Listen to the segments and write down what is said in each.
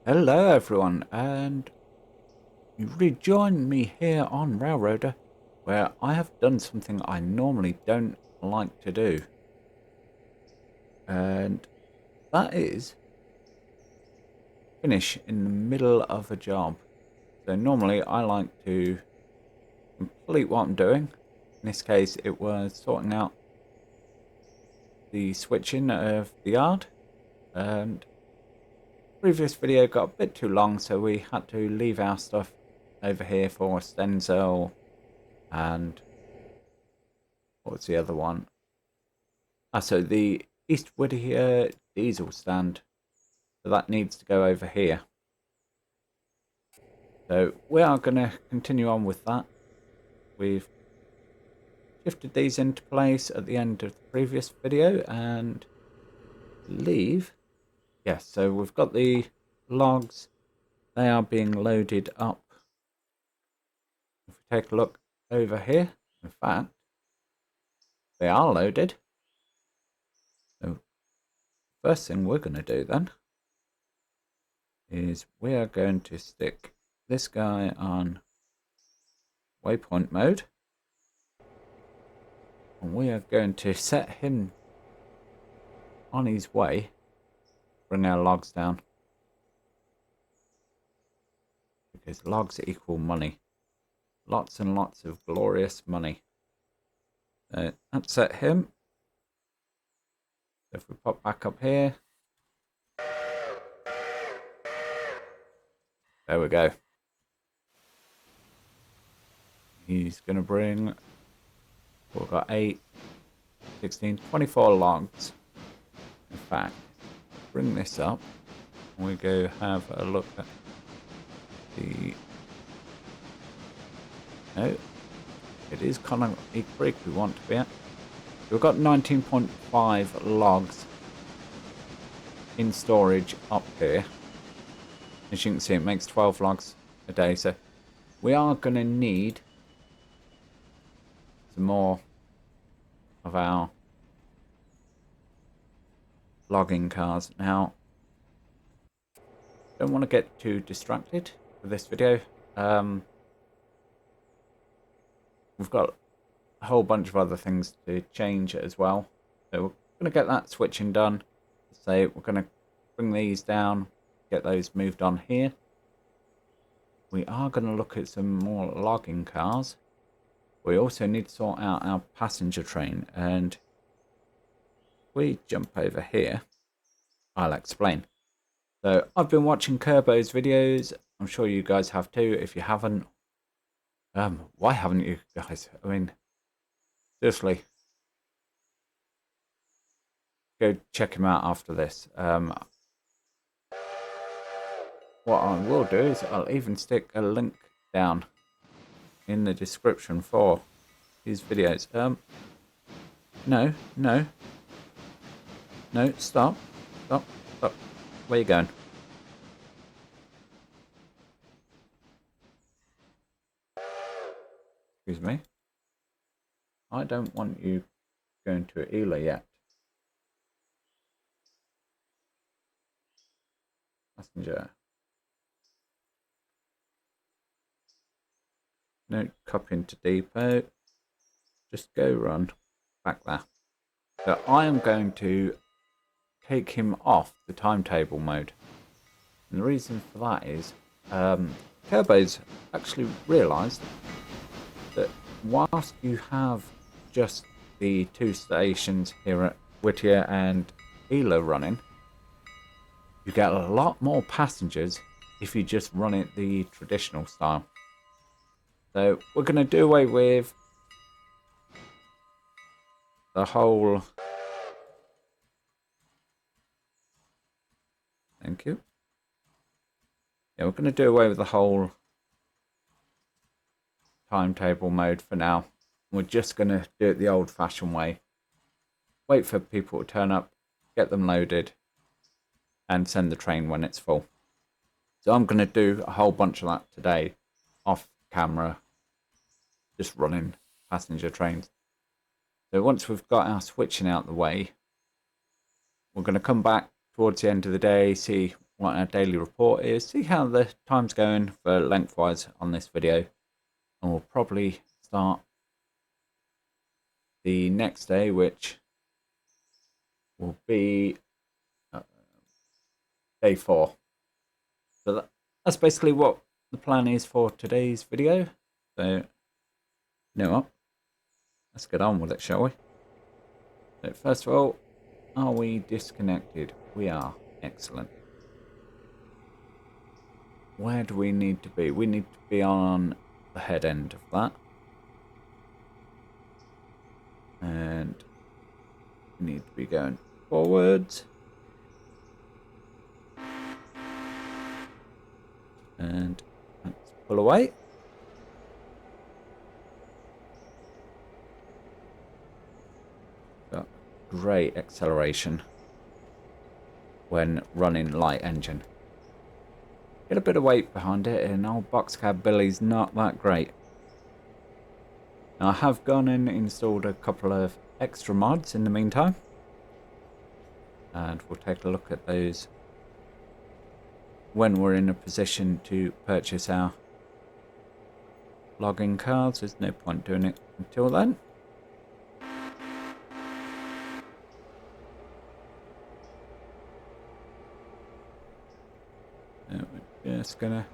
Hello everyone, and you rejoin me here on Railroader, where I have done something I normally don't like to do. And that is finish in the middle of a job. So normally I like to complete what I'm doing. In this case it was sorting out the switching of the yard, and previous video got a bit too long, so we had to leave our stuff over here for Stenzel and what's the other one? So the East Whittier diesel stand. So that needs to go over here. So we are going to continue on with that. We've shifted these into place at the end of the previous video and leave. Yes, so we've got the logs. They are being loaded up. If we take a look over here, in fact, they are loaded. So first thing we're going to do then is we are going to stick this guy on waypoint mode, and we are going to set him on his way, bring our logs down, because logs equal money, lots and lots of glorious money. So that's set him. So if we pop back up here, there we go. He's going to bring, we've got 8, 16, 24 logs. In fact, bring this up and we go have a look at the, no, it is Connolly Creek we want to be at. We've got 19.5 logs in storage up here. As you can see, it makes 12 logs a day, so we are going to need some more of our logging cars. Now, don't want to get too distracted with this video. We've got a whole bunch of other things to change as well, so we're going to get that switching done. So we're going to bring these down, get those moved on here. We are going to look at some more logging cars. We also need to sort out our passenger train, and we jump over here, I'll explain. So I've been watching Kerbo's videos. I'm sure you guys have too. If you haven't, why haven't you guys? I mean, seriously, go check him out after this. What I will do is I'll even stick a link down in the description for his videos. No, stop. Where you going? Excuse me. I don't want you going to Ela yet. Passenger. No, copy into depot. Just go run back there. So I am going to take him off the timetable mode. And the reason for that is Kerbo's actually realised that whilst you have just the 2 stations here at Whittier and Ela running, you get a lot more passengers if you just run it the traditional style. So we're going to do away with the whole... Thank you. Yeah, we're going to do away with the whole timetable mode for now. We're just going to do it the old-fashioned way. Wait for people to turn up, get them loaded, and send the train when it's full. So I'm going to do a whole bunch of that today, off camera, just running passenger trains. So once we've got our switching out the way, we're going to come back towards the end of the day, see what our daily report is, see how the time's going for lengthwise on this video, and we'll probably start the next day, which will be day 4. So that's basically what the plan is for today's video. So, you know what? Let's get on with it, shall we? So first of all, are we disconnected? We are. Excellent. Where do we need to be? We need to be on the head end of that. And we need to be going forwards. And let's pull away. Got great acceleration when running light engine. Get a bit of weight behind it, and old Boxcab Billy's not that great. Now, I have gone and installed a couple of extra mods in the meantime, and we'll take a look at those when we're in a position to purchase our logging cards. There's no point doing it until then. We're just gonna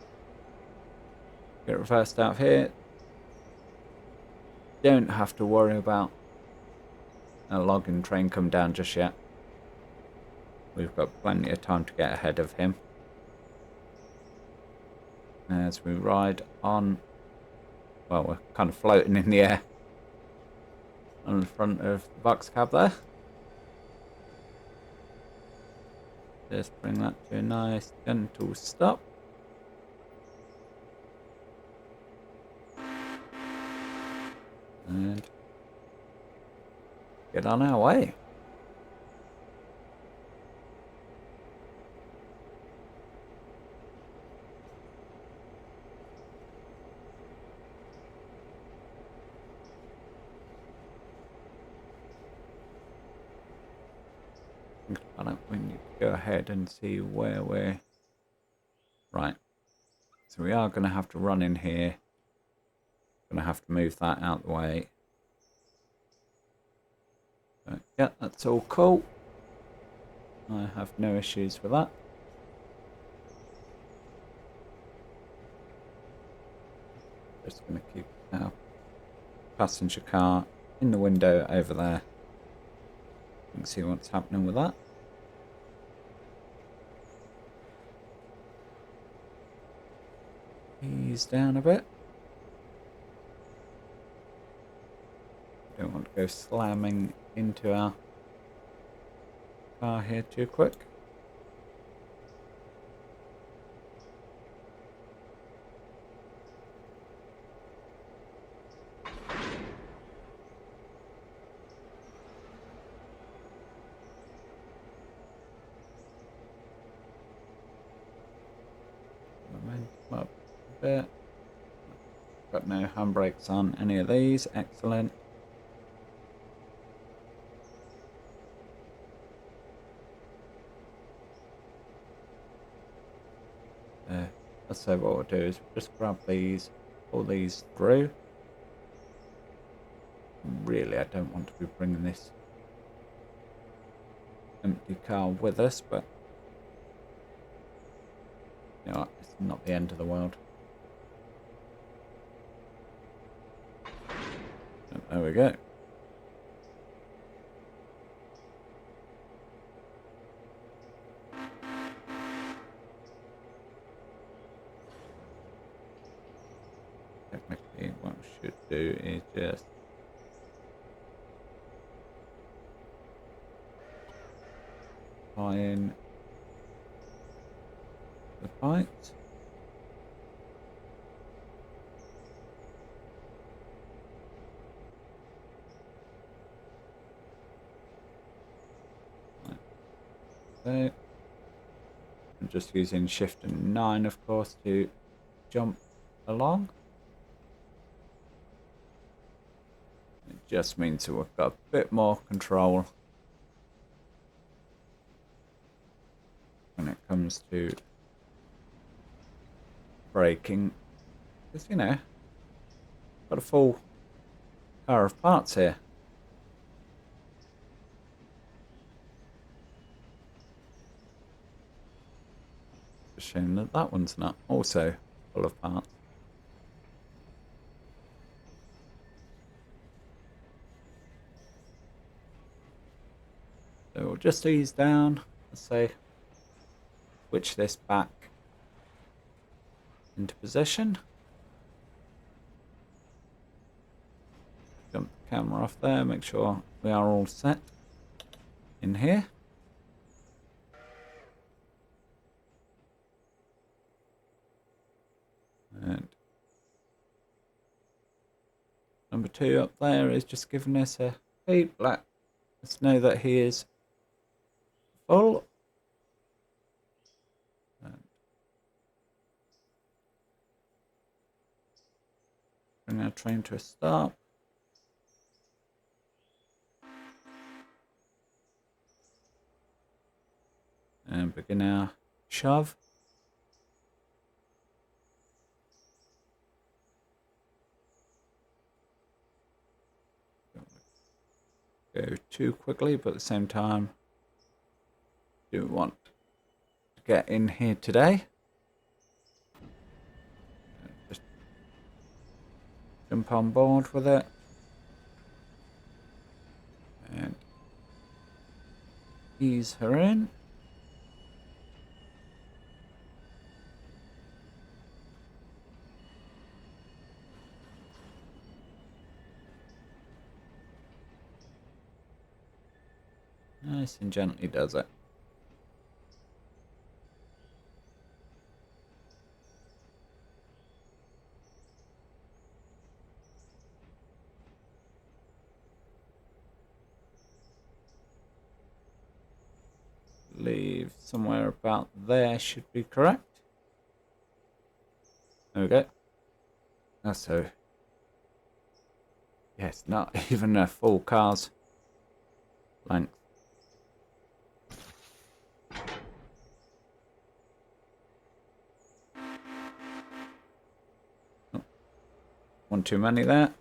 get reversed out of here. Don't have to worry about a logging train come down just yet. We've got plenty of time to get ahead of him as we ride on. Well, we're kind of floating in the air on the front of the Boxcab there. Just bring that to a nice gentle stop. And get on our way. We need to go ahead and see where we're... Right. So we are going to have to run in here. Going to have to move that out the way. But yeah, that's all cool. I have no issues with that. Just going to keep our passenger car in the window over there. You can see what's happening with that. Ease down a bit. Don't want to go slamming into our car here too quick. Momentum up a bit. Got no handbrakes on any of these. Excellent. So what we'll do is just grab these, pull these through. Really, I don't want to be bringing this empty car with us, but you know, it's not the end of the world. And there we go. Technically, what we should do is just tie in the pipes. So, I'm just using Shift and 9, of course, to jump along. It just means that we've got a bit more control when it comes to braking. Because, you know, got a full car of parts here. It's a shame that that one's not also full of parts. So we'll just ease down, let's say, switch this back into position. Jump the camera off there, make sure we are all set in here. And number 2 up there is just giving us a beep, let us know that he is full. And bring our train to a stop. And begin our shove. Go too quickly, but at the same time, do want to get in here today. Just jump on board with it. And ease her in. Nice and gently does it. Leave somewhere about there should be correct. There we go. That's so. Yes, not even a full car's length. Oh, one too many there.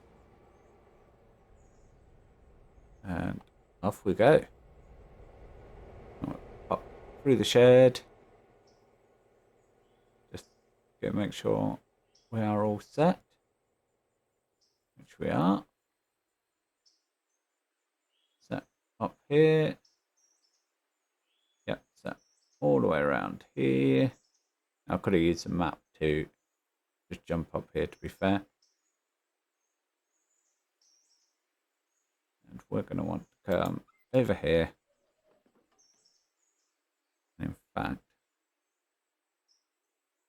And off we go. Up through the shed. Just go make sure we are all set. Which we are. Set up here. Yep, set all the way around here. I could have used a map to just jump up here, to be fair. And we're going to want to come over here. In fact,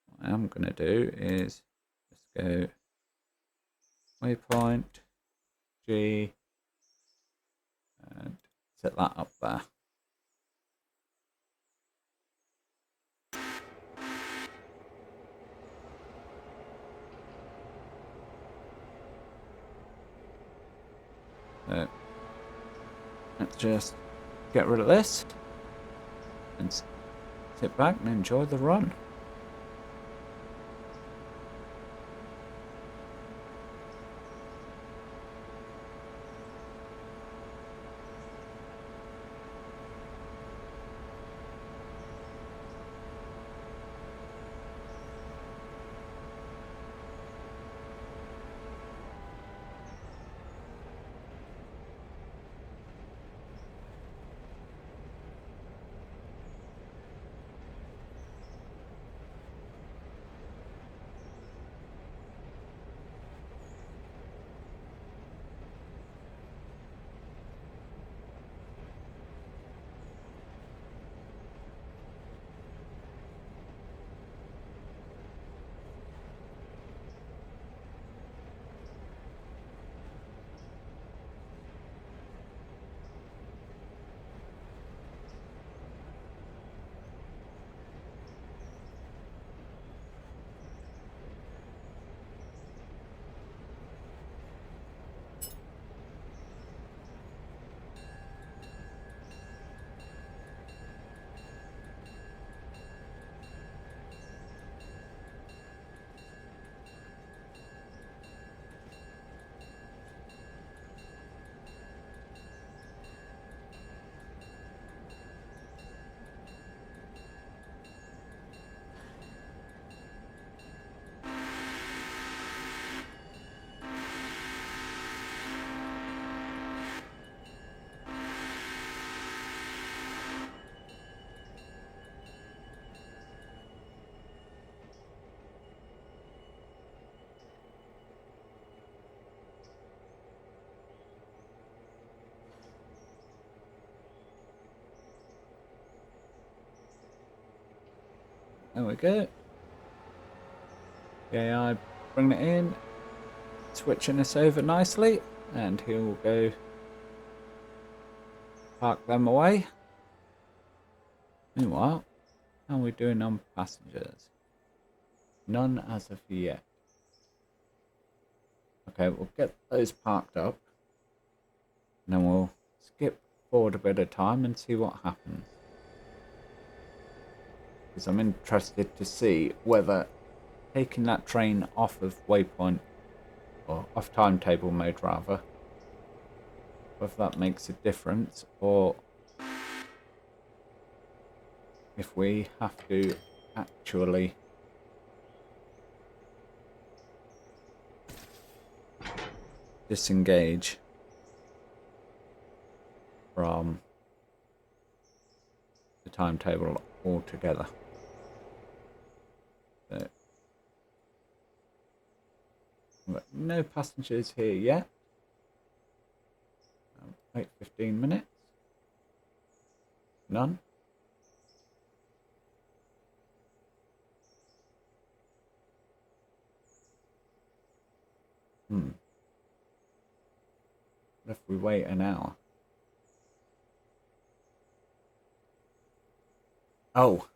what I'm going to do is just go waypoint G and set that up there. So let's just get rid of this and sit back and enjoy the run. There we go. The AI bring it in, switching us over nicely, and he'll go park them away. Meanwhile, how are we doing on passengers? None as of yet. Okay, we'll get those parked up, and then we'll skip forward a bit of time and see what happens. Because I'm interested to see whether taking that train off of waypoint, or off timetable mode rather, whether that makes a difference, or if we have to actually disengage from the timetable altogether. So, we've got no passengers here yet. Wait 15 minutes. None. What if we wait an hour? Oh.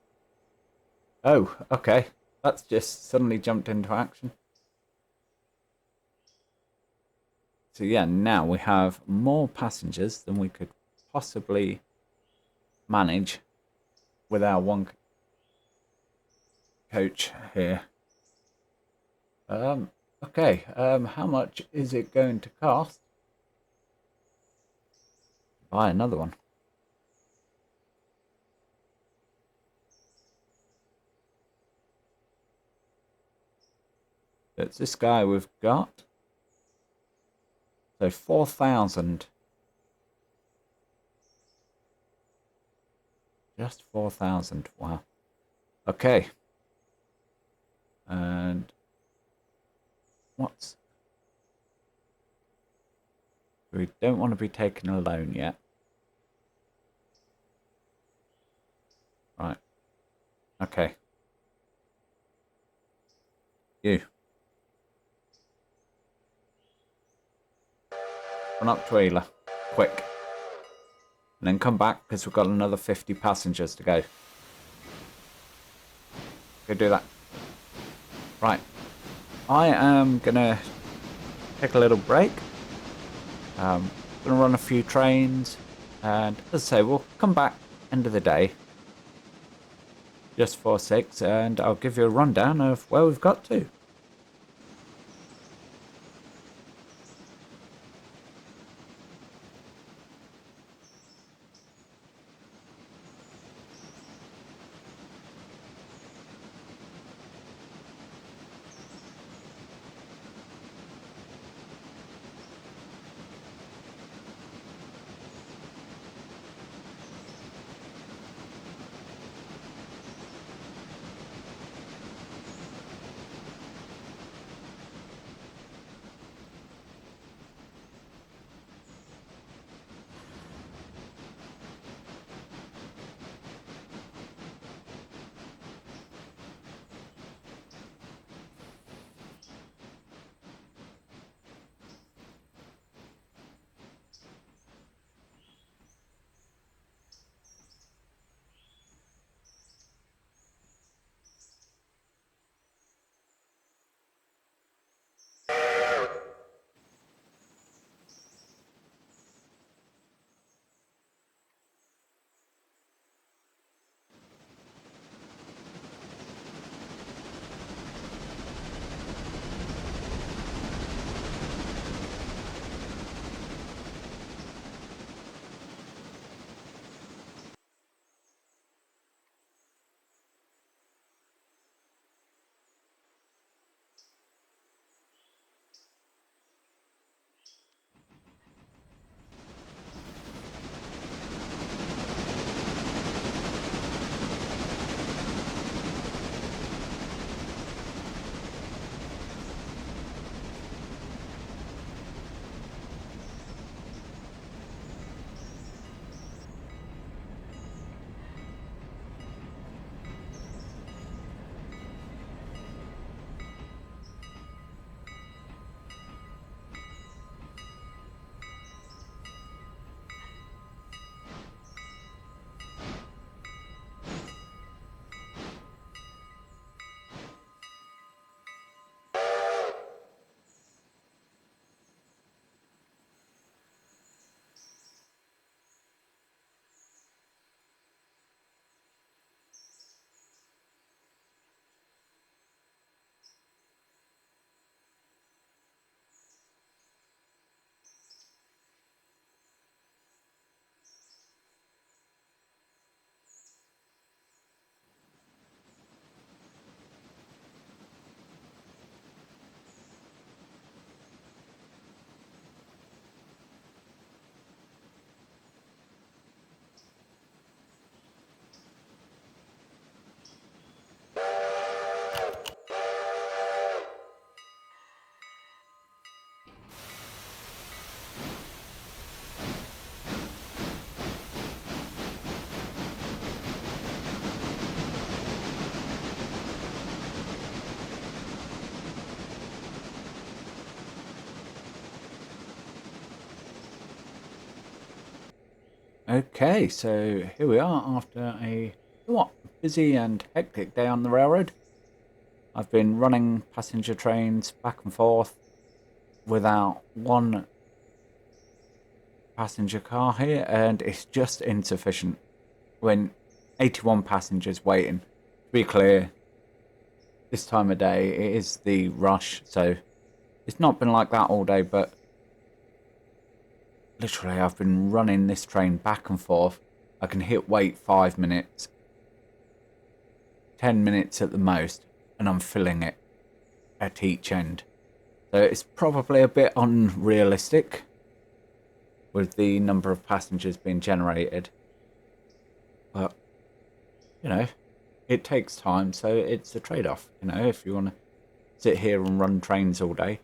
Oh, okay. That's just suddenly jumped into action. So yeah, now we have more passengers than we could possibly manage with our one coach here. Okay, how much is it going to cost? Buy another one. It's this guy we've got. So 4,000. Just 4,000. Wow. Okay. And what's... We don't want to be taken alone yet. Right. Okay. You. Run up to Ayla. Quick. And then come back because we've got another 50 passengers to go. Go do that. Right. I am going to take a little break. Going to run a few trains. And as I say, we'll come back end of the day. Just for 6. And I'll give you a rundown of where we've got to. Okay, so here we are after a somewhat busy and hectic day on the railroad. I've been running passenger trains back and forth without one passenger car here, and it's just insufficient when 81 passengers waiting. To be clear, this time of day it is the rush, so it's not been like that all day, but literally I've been running this train back and forth. I can hit wait 5 minutes, 10 minutes at the most, and I'm filling it at each end. So it's probably a bit unrealistic with the number of passengers being generated. But, you know, it takes time, so it's a trade-off. You know, if you want to sit here and run trains all day,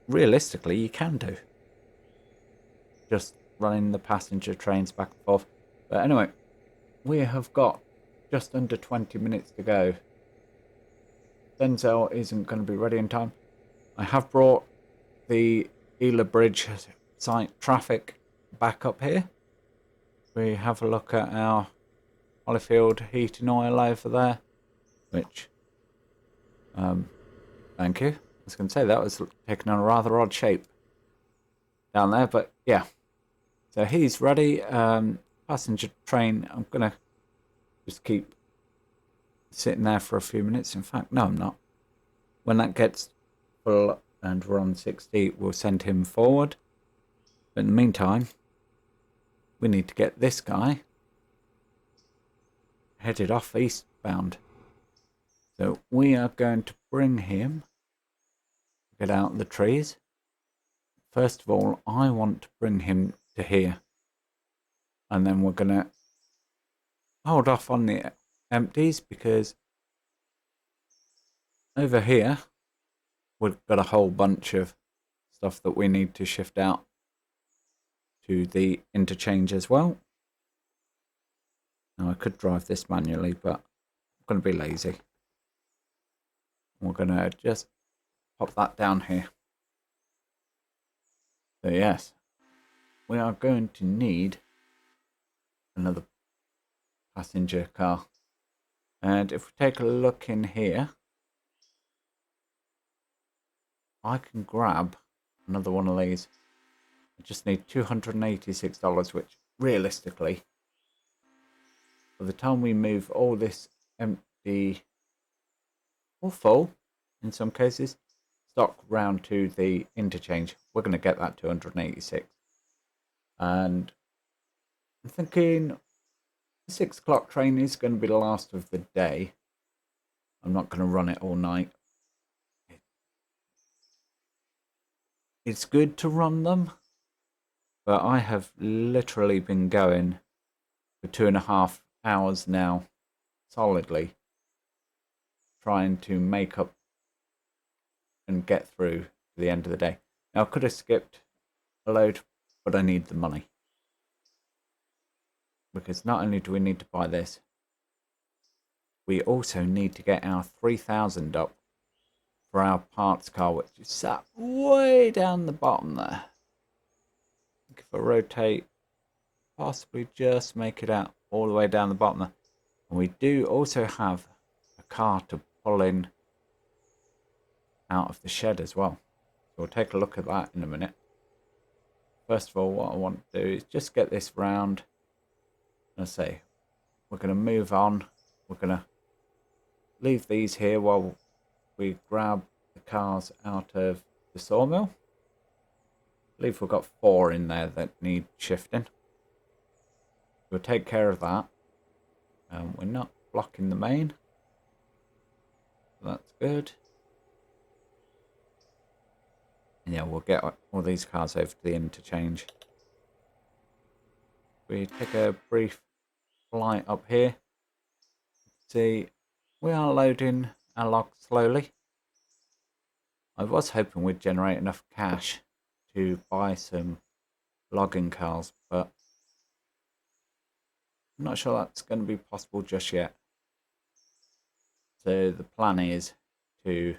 realistically, you can do. Just running the passenger trains back and forth. But anyway, we have got just under 20 minutes to go. Denzel isn't going to be ready in time. I have brought the Ela Bridge site traffic back up here. We have a look at our Holyfield heating oil over there, which, thank you. I was going to say that was taking on a rather odd shape down there, but yeah. So he's ready. Passenger train, I'm going to just keep sitting there for a few minutes. In fact, no, I'm not. When that gets full and we're on 60, we'll send him forward. But in the meantime, we need to get this guy headed off eastbound. So we are going to bring him, get out the trees. First of all, I want to bring him to here. And then we're going to hold off on the empties because over here we've got a whole bunch of stuff that we need to shift out to the interchange as well. Now I could drive this manually, but I'm going to be lazy. We're going to just pop that down here. So yes, we are going to need another passenger car. And if we take a look in here, I can grab another one of these. I just need $286, which realistically, by the time we move all this empty or full, in some cases, stock round to the interchange, we're going to get that 286. And I'm thinking the 6 o'clock train is going to be the last of the day. I'm not going to run it all night. It's good to run them, but I have literally been going for 2.5 hours now, solidly, trying to make up and get through to the end of the day. Now, I could have skipped a load, but I need the money. Because not only do we need to buy this, we also need to get our 3,000 up for our parts car, which is sat way down the bottom there. If I rotate, possibly just make it out all the way down the bottom there. And we do also have a car to pull in out of the shed as well. So we'll take a look at that in a minute. First of all, what I want to do is just get this round. I say, we're going to move on. We're going to leave these here while we grab the cars out of the sawmill. I believe we've got 4 in there that need shifting. We'll take care of that. We're not blocking the main. So that's good. And yeah, we'll get all these cars over to the interchange. We take a brief flight up here. See, we are loading our logs slowly. I was hoping we'd generate enough cash to buy some logging cars, but I'm not sure that's going to be possible just yet. So the plan is to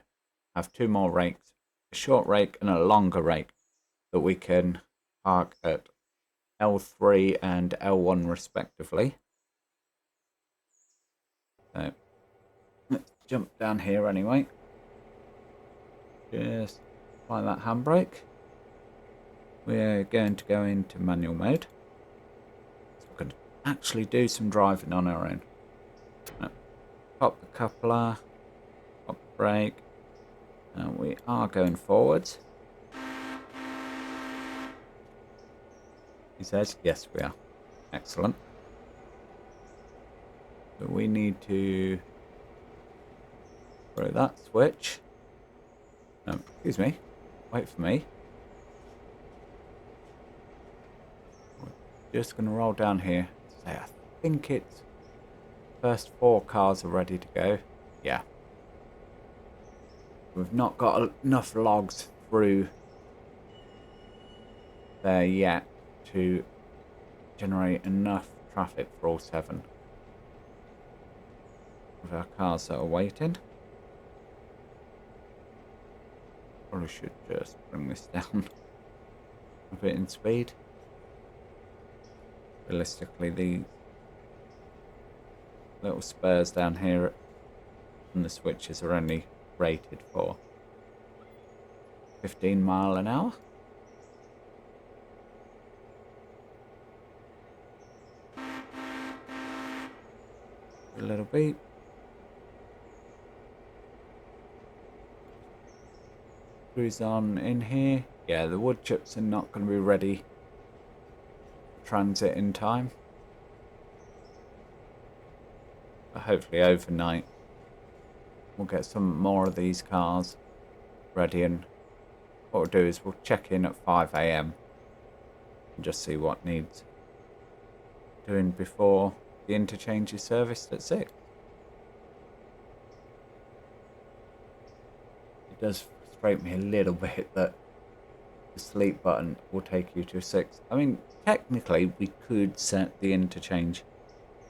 have 2 more rakes, a short rake and a longer rake that we can park at L3 and L1 respectively. So let's jump down here anyway. Just apply that handbrake. We're going to go into manual mode. So we're going to actually do some driving on our own. Pop the coupler, pop the brake, and we are going forwards. He says, yes we are. Excellent. So we need to throw that switch. No, excuse me. Wait for me. We're just going to roll down here. Say, I think it's first 4 cars are ready to go. Yeah. We've not got enough logs through there yet to generate enough traffic for all 7 of our cars that are waiting. Probably should just bring this down a bit in speed. Realistically, these little spurs down here and the switches are only rated for 15 miles an hour. A little beep. Cruise on in here. Yeah, the wood chips are not going to be ready for transit in time. But hopefully overnight we'll get some more of these cars ready, and what we'll do is we'll check in at 5 AM and just see what needs doing before the interchange is serviced at 6. It does frustrate me a little bit that the sleep button will take you to 6. I mean, technically we could set the interchange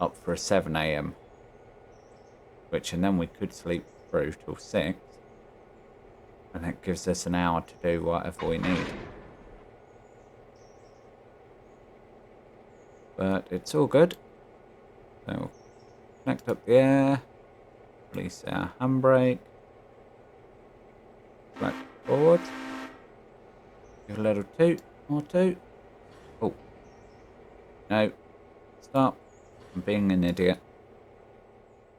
up for a 7 AM, and then we could sleep through till 6, and that gives us an hour to do whatever we need. But it's all good. So we'll connect up the air, release our handbrake, back forward, give a little toot or two. Oh, no, stop, I'm being an idiot.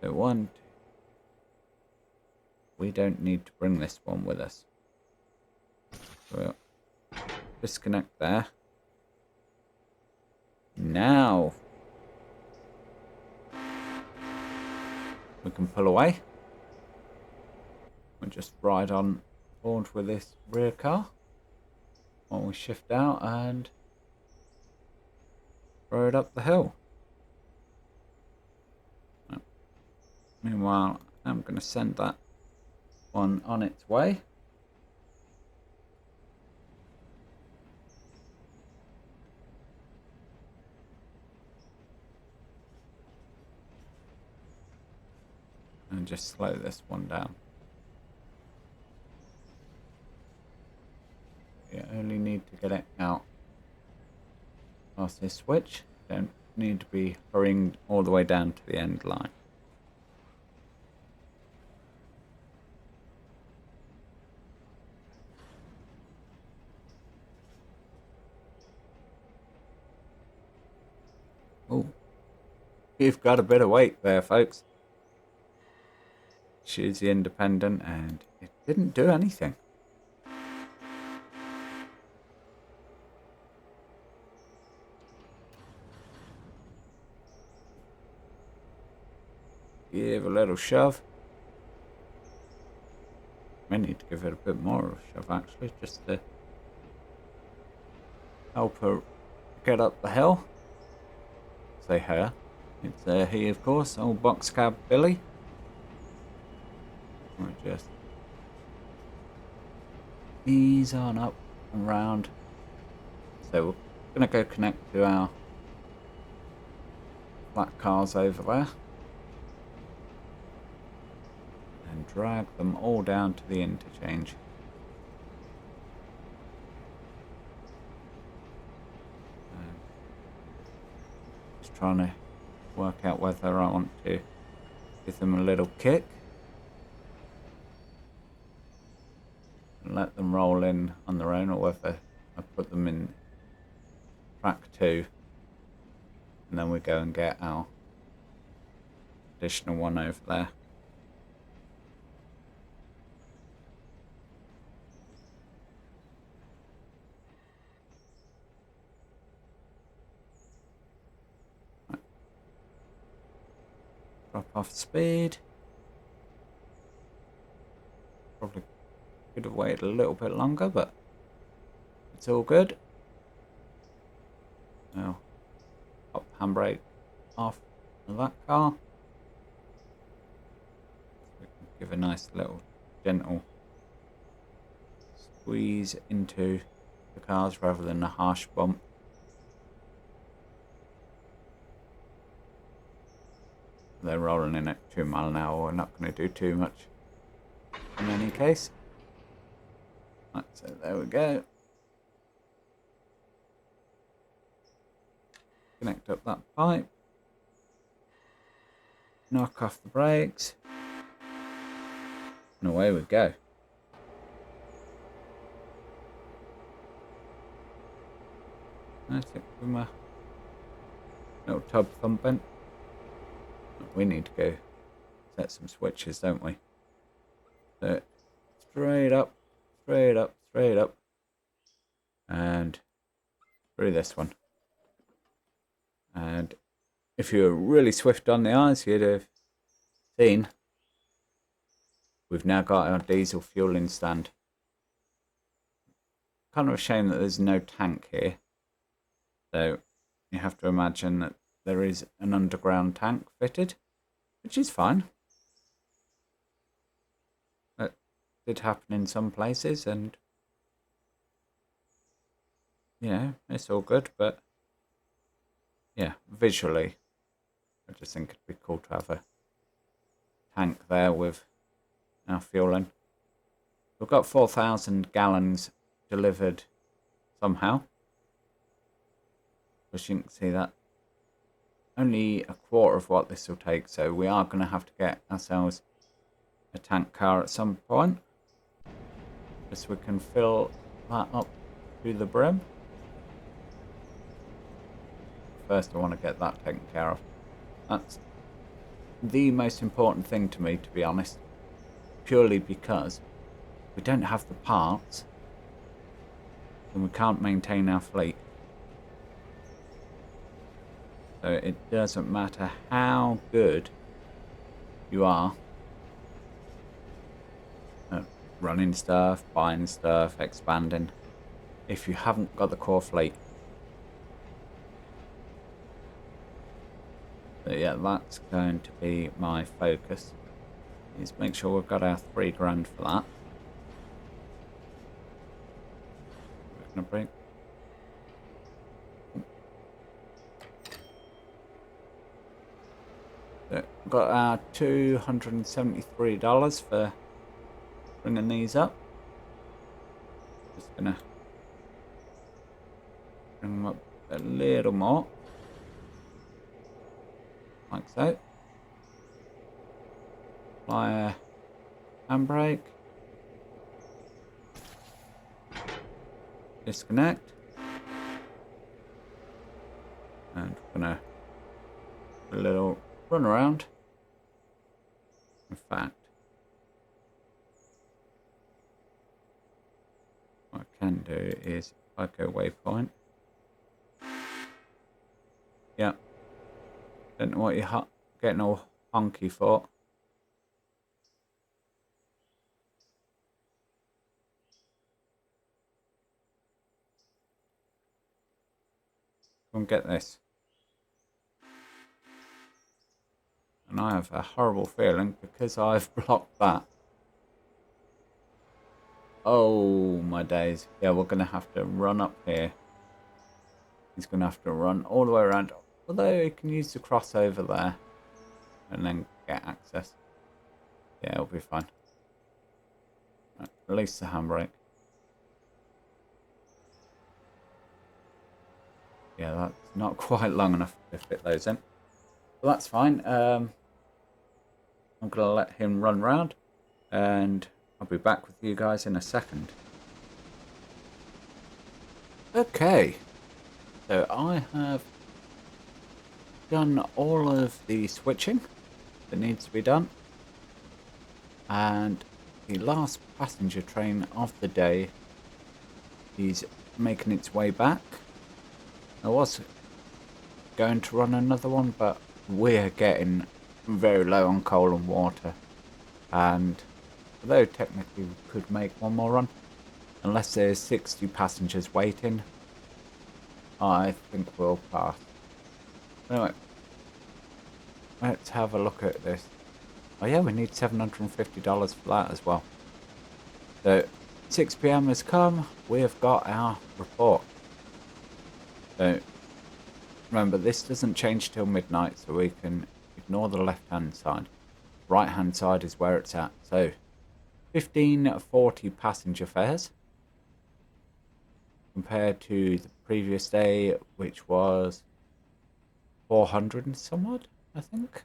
So 1, 2. We don't need to bring this one with us. So we'll disconnect there. Now we can pull away. We'll just ride on board with this rear car while we shift out and throw it up the hill. Meanwhile, I'm going to send that one on its way. And just slow this one down. You only need to get it out past this switch. Don't need to be hurrying all the way down to the end line. Oh, you've got a bit of weight there, folks. Choose the independent, and it didn't do anything. Give a little shove. May need to give it a bit more of a shove, actually, just to help her get up the hill. Say her. It's he, of course, old Boxcab Billy. We'll just ease on up and round. So we're going to go connect to our black cars over there and drag them all down to the interchange. trying to work out whether I want to give them a little kick and let them roll in on their own, or whether I put them in track 2 and then we go and get our additional one over there. Right. Drop off speed. Probably could have waited a little bit longer, but it's all good. Now, pop the handbrake off of that car. So we can give a nice little gentle squeeze into the cars rather than a harsh bump. They're rolling in at 2 miles an hour. We're not going to do too much in any case. Right, so there we go. Connect up that pipe. Knock off the brakes. And away we go. That's it with my little tub thumping. We need to go set some switches, don't we? So straight up, straight up, straight up. And through this one. And if you're really swift on the eyes, you'd have seen we've now got our diesel fueling stand. Kind of a shame that there's no tank here. So you have to imagine that there is an underground tank fitted, which is fine. That did happen in some places, and you know, it's all good, but yeah, visually I just think it'd be cool to have a tank there with our fueling. We've got 4,000 gallons delivered somehow. As you can see, that only a quarter of what this will take, so we are going to have to get ourselves a tank car at some point, just so we can fill that up to the brim. First I want to get that taken care of. That's the most important thing to me, to be honest, purely because we don't have the parts and we can't maintain our fleet. So it doesn't matter how good you are at running stuff, buying stuff, expanding, if you haven't got the core fleet. So yeah, that's going to be my focus, is make sure we've got our $3,000 for that. We're going to bring... So got our $273 for bringing these up. Just going to bring them up a little more. Like so. Apply a handbrake. Disconnect. And we're gonna do a little run around. In fact, what I can do is if I go waypoint. Yeah. Don't know what you're getting all honky for. Come and get this. And I have a horrible feeling because I've blocked that. Oh my days. Yeah, we're going to have to run up here. He's going to have to run all the way around. Although he can use the crossover there and then get access. Yeah, it'll be fine. Right, release the handbrake. Yeah, that's not quite long enough to fit those in. But that's fine. I'm going to let him run round, and I'll be back with you guys in a second. Okay, so I have done all of the switching that needs to be done, and the last passenger train of the day is making its way back. I was going to run another one, but we're getting very low on coal and water, and although technically we could make one more run, unless there's 60 passengers waiting, I think we'll pass. Anyway, let's have a look at this. Oh yeah, we need $750 for that as well. So 6 PM has come, we've got our report. So remember, this doesn't change till midnight, so we can ignore the left hand side. Right hand side is where it's at. So 1540 passenger fares compared to the previous day, which was 400 and somewhat, I think.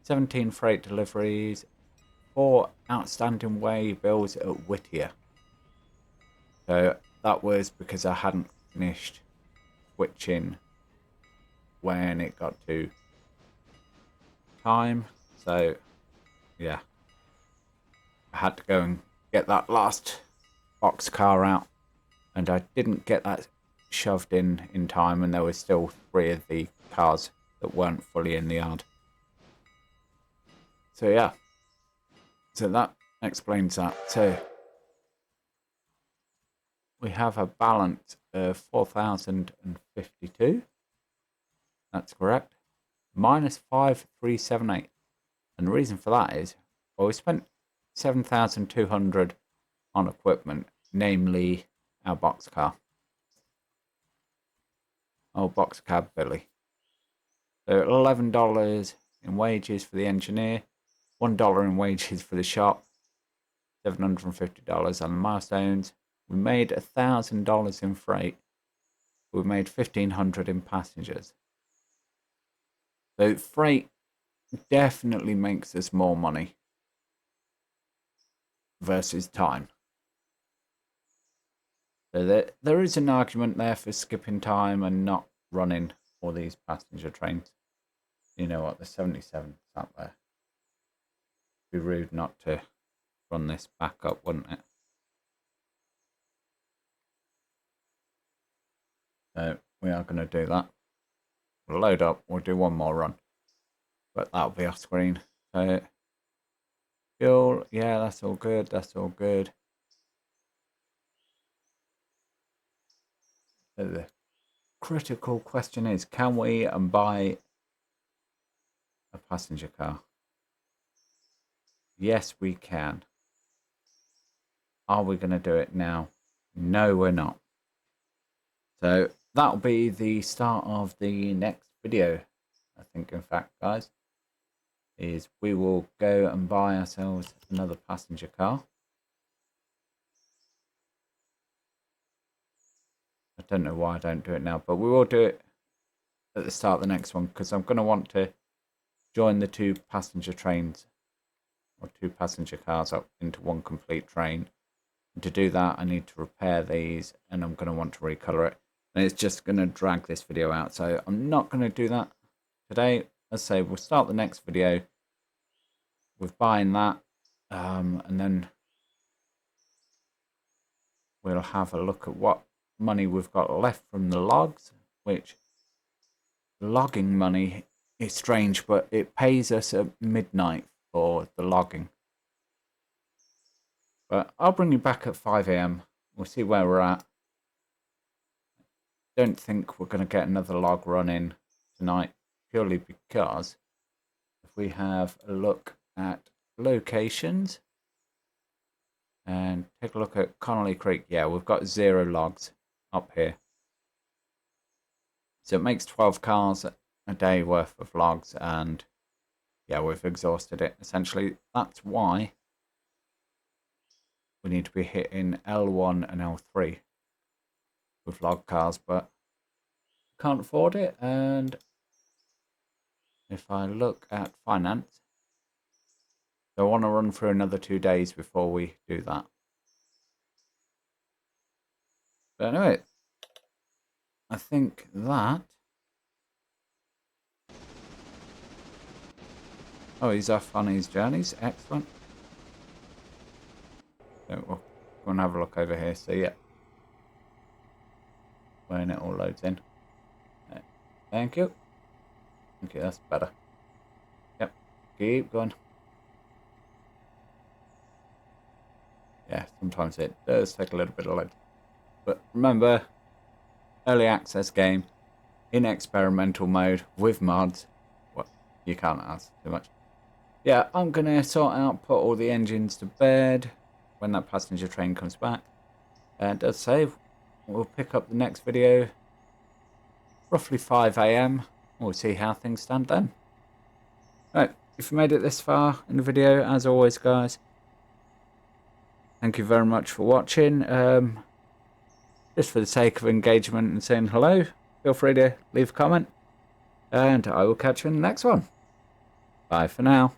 17 freight deliveries, 4 outstanding way bills at Whittier. So that was because I hadn't finished switching when it got to time. So yeah, I had to go and get that last box car out, and I didn't get that shoved in time, and there were still 3 of the cars that weren't fully in the yard. So yeah, so that explains that. So we have a balance of 4,052. That's correct. Minus 5,378. And the reason for that is, well, we spent 7,200 on equipment, namely our box car. Oh, Boxcab Billy. So $11 in wages for the engineer, $1 in wages for the shop, $750 on the milestones. We made $1,000 in freight. We made $1,500 in passengers. So freight definitely makes us more money versus time. So there is an argument there for skipping time and not running all these passenger trains. You know what, the 77's up there. It'd be rude not to run this back up, wouldn't it? So we are going to do that. We'll load up, we'll do one more run. But that'll be off screen. So fuel, yeah, that's all good, that's all good. So the critical question is, can we buy a passenger car? Yes, we can. Are we going to do it now? No, we're not. So that'll be the start of the next video. I think, in fact, guys, is we will go and buy ourselves another passenger car. I don't know why I don't do it now, but we will do it at the start of the next one, because I'm going to want to join the 2 passenger trains, or 2 passenger cars, up into one complete train. And to do that, I need to repair these, and I'm going to want to recolor it. And it's just going to drag this video out, so I'm not going to do that today. Let's say we'll start the next video with buying that, and then we'll have a look at what money we've got left from the logs, which logging money is strange, but it pays us at midnight for the logging. But I'll bring you back at 5 AM. We'll see where we're at. Don't think we're going to get another log run in tonight, purely because if we have a look at locations and take a look at Connolly Creek, yeah, we've got 0 logs up here. So it makes 12 cars a day worth of logs, and yeah, we've exhausted it. Essentially, that's why we need to be hitting L1 and L3 with log cars, but can't afford it. And if I look at finance, so I want to run through another 2 days before we do that. But anyway, I think that... Oh, he's off on his journeys. Excellent. So we'll go and have a look over here. So yeah, when it all loads in. Thank you. Okay, that's better. Yep, keep going. Yeah, sometimes it does take a little bit of load. But remember, early access game in experimental mode with mods. Well, you can't ask too much. Yeah, I'm going to sort out, put all the engines to bed when that passenger train comes back. And as I say, we'll pick up the next video roughly 5 AM. We'll see how things stand then. Right, if you made it this far in the video, as always, guys, thank you very much for watching. Just for the sake of engagement and saying hello, feel free to leave a comment. And I will catch you in the next one. Bye for now.